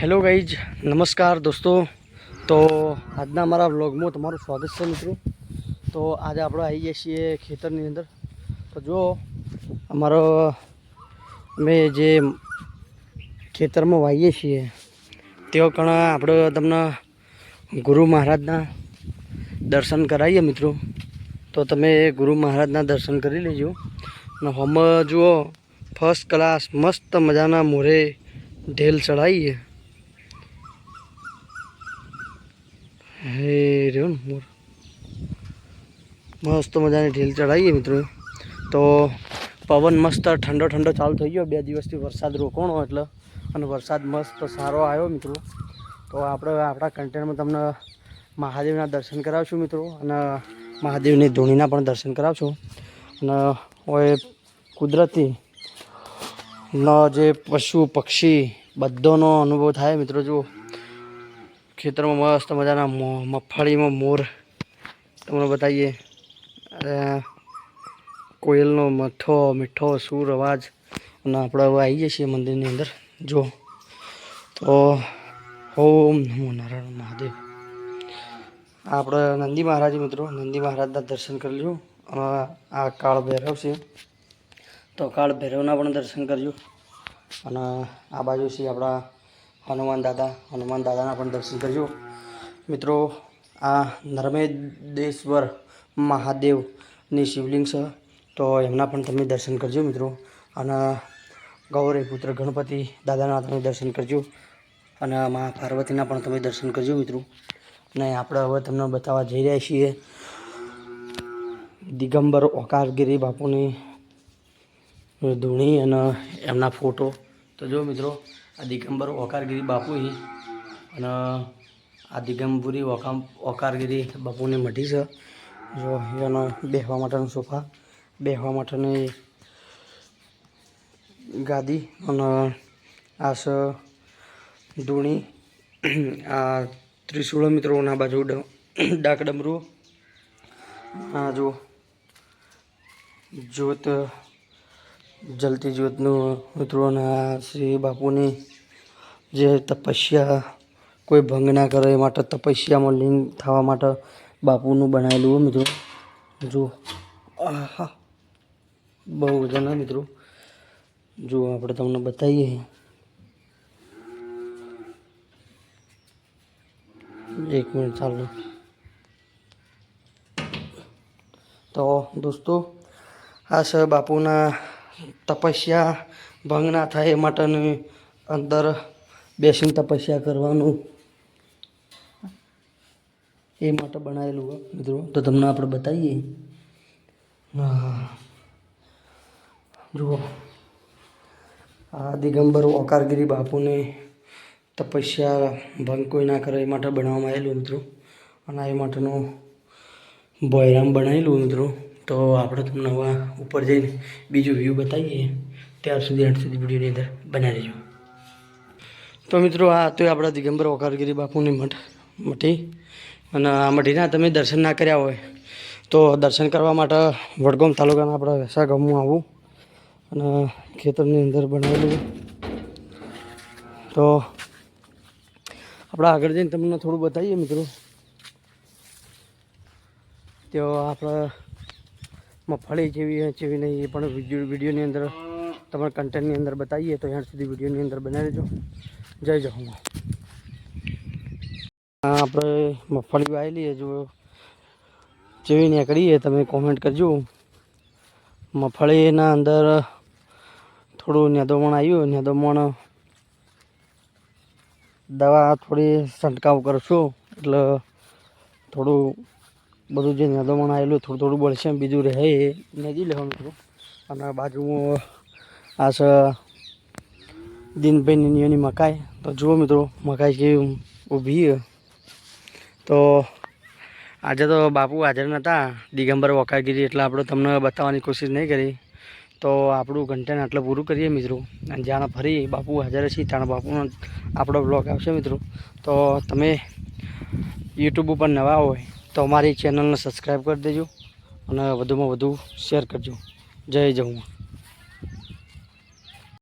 Hello guys, नमस्कार दोस्तों। तो આજના અમારા વ્લોગમાં તમારું સ્વાગત છે મિત્રો। તો આજે આપણે આવી ગયા છીએ ખેતરની અંદર। તો જો અમારો અમે જે ખેતરમાં વાવીએ છીએ તેઓ ઘણા આપણે તમને ગુરુ મહારાજના દર્શન કરાવીએ મિત્રો। તો તમે ગુરુ મહારાજના દર્શન કરી લેજો। અને હમ જુઓ ફર્સ્ટ ક્લાસ મસ્ત મજાના મોરે ઢેલ ચડાવીએ। हे रे मोर मस्त मजा ढील चढ़ाइए मित्रों। तो पवन मस्त ठंडो ठंडो चालू थी गयो। 2 दिवस वरसाद रोकणो एटले अने वरसाद मस्त सारो आयो मित्रों। तो आपणे आपणा कंटेंट में तमने महादेवना दर्शन करावशुं मित्रों अने महादेवनी धूणीना पण दर्शन करावशुं। अने ओय कुदरती नो जे पशु पक्षी बधोनो अनुभव थाय मित्रों। जो खेतर में मस्त मजाना मगफड़ी में मोर तमने बताइए। कोयलनो मथो मीठो सूर अवाज। और आपणे हवे आई जईए मंदिर अंदर। जो तो ओम नमो नारायण महादेव। आपणे नंदी महाराज मित्रों, नंदी महाराजना दर्शन कर लो। आ काळ भैरव छे तो काळ भैरवना पण दर्शन करजो। अने आ बाजू छे आपणा हनुमान दादा पण दर्शन करजो मित्रों। आ नर्मदेश्वर महादेवनी शिवलिंग है तो एमना पण तमे दर्शन करजो मित्रों। अने गौरी पुत्र गणपति दादाना तमे दर्शन करजो। अने माँ पार्वतीना पण तमे दर्शन करजो मित्रों। ने आपणे हवे तमने बतावा जई रह्या छीए दिगंबर ओकारगिरी बापूनी धूणी अने एमना फोटो। तो जो मित्रों आ दिगंबर ओकारगिरी बापू ही अने आ दिगंबरी ओकारगिरी बापूनी मઢી છે। जो एनो बेहवा माटेनो सोफा, बेहवा माटेनी गादी अने आ છે धूणी। आ त्रिशूल मित्रों ना बाजू डाक डमरू। आ जो ज्योत जलती ज्योतनु मित्रों श्री बापूनी जे तपस्या कोई भंग ना करे माटे तपस्या में लीन थवा माटे बापूनु बनावेलुं मित्रों। जो आहा बहु वजन है मित्रों। जो आपणे तमने बताइए। एक मिनट चालू। तो दोस्तों आ छे बापूना तपस्या भंग ना थाय माटेनी अंदर बेसीने तपस्या करवानुं ए माटे बनावेलुं है मित्रों। तो तमने आपणे बताइए। जुओ आ दिगंबर ओकारगिरी बापूने तपस्या भंग कोई ना करे ए माटे बनाववामां आवेलुं मित्रों। अने ए माटेनो बोयराम बनावेलुं मित्रों। तो आपणे तमने हवे उपर जईने बीजो व्यू बताईए। त्यार सुधी अंत सुधी विडियोनी अंदर बन्या रहेजो। तो मित्रों आ तो आपड़ा दिगंबर ओकारगिरी बापूनी मठी। अने आ मठीना तमे दर्शन ना कर्या होय तो दर्शन करवा माटे वडगाम तालुकाना आपड़ा वेसा गाममां आवुं अने खेतरनी अंदर बनावेलुं। तो आपणे आगळ जईने तमने थोडुं बताईए मित्रों। तो आपणे मगफળી જેવી નહીં એ પણ વિડીયોની અંદર તમારા કન્ટેન્ટની અંદર બતાવીએ। તો ત્યાં સુધી વિડીયોની અંદર બનાવી રહેજો। જય જહુમા। આપણે મગફળી વાવેલી જો જેવી નીકળીએ તમે કોમેન્ટ કરજો। મગફળીના અંદર થોડું નેદોમણ આવ્યું। નેદોમણ દવા થોડી છંટકાવ કરશો એટલે થોડું બધું જે નેદોમણ આવેલું થોડું થોડું બળશે। બીજું રહે એ નેદી લેવાનું મિત્રો। અને બાજુમાં આ છે દિનભાઈની મકાઈ। તો જુઓ મિત્રો મકાઈ કેવી ઊભી છે। તો આજે તો બાપુ હાજર નહોતા દિગંબર ઓकारगिरी એટલે આપણે તમને બતાવવાની કોશિશ નહીં કરી। તો આપણું કન્ટેન્ટ આટલું પૂરું કરીએ મિત્રો। અને જાણે ફરી બાપુ હાજર છે ત્યારે બાપુનો આપણો બ્લોગ આવશે મિત્રો। તો તમે યુટ્યુબ ઉપર નવા હોય तो हमारी चैनल ने सब्सक्राइब कर दीजिए और વધુમાં વધુ शेर करजो। जय जय।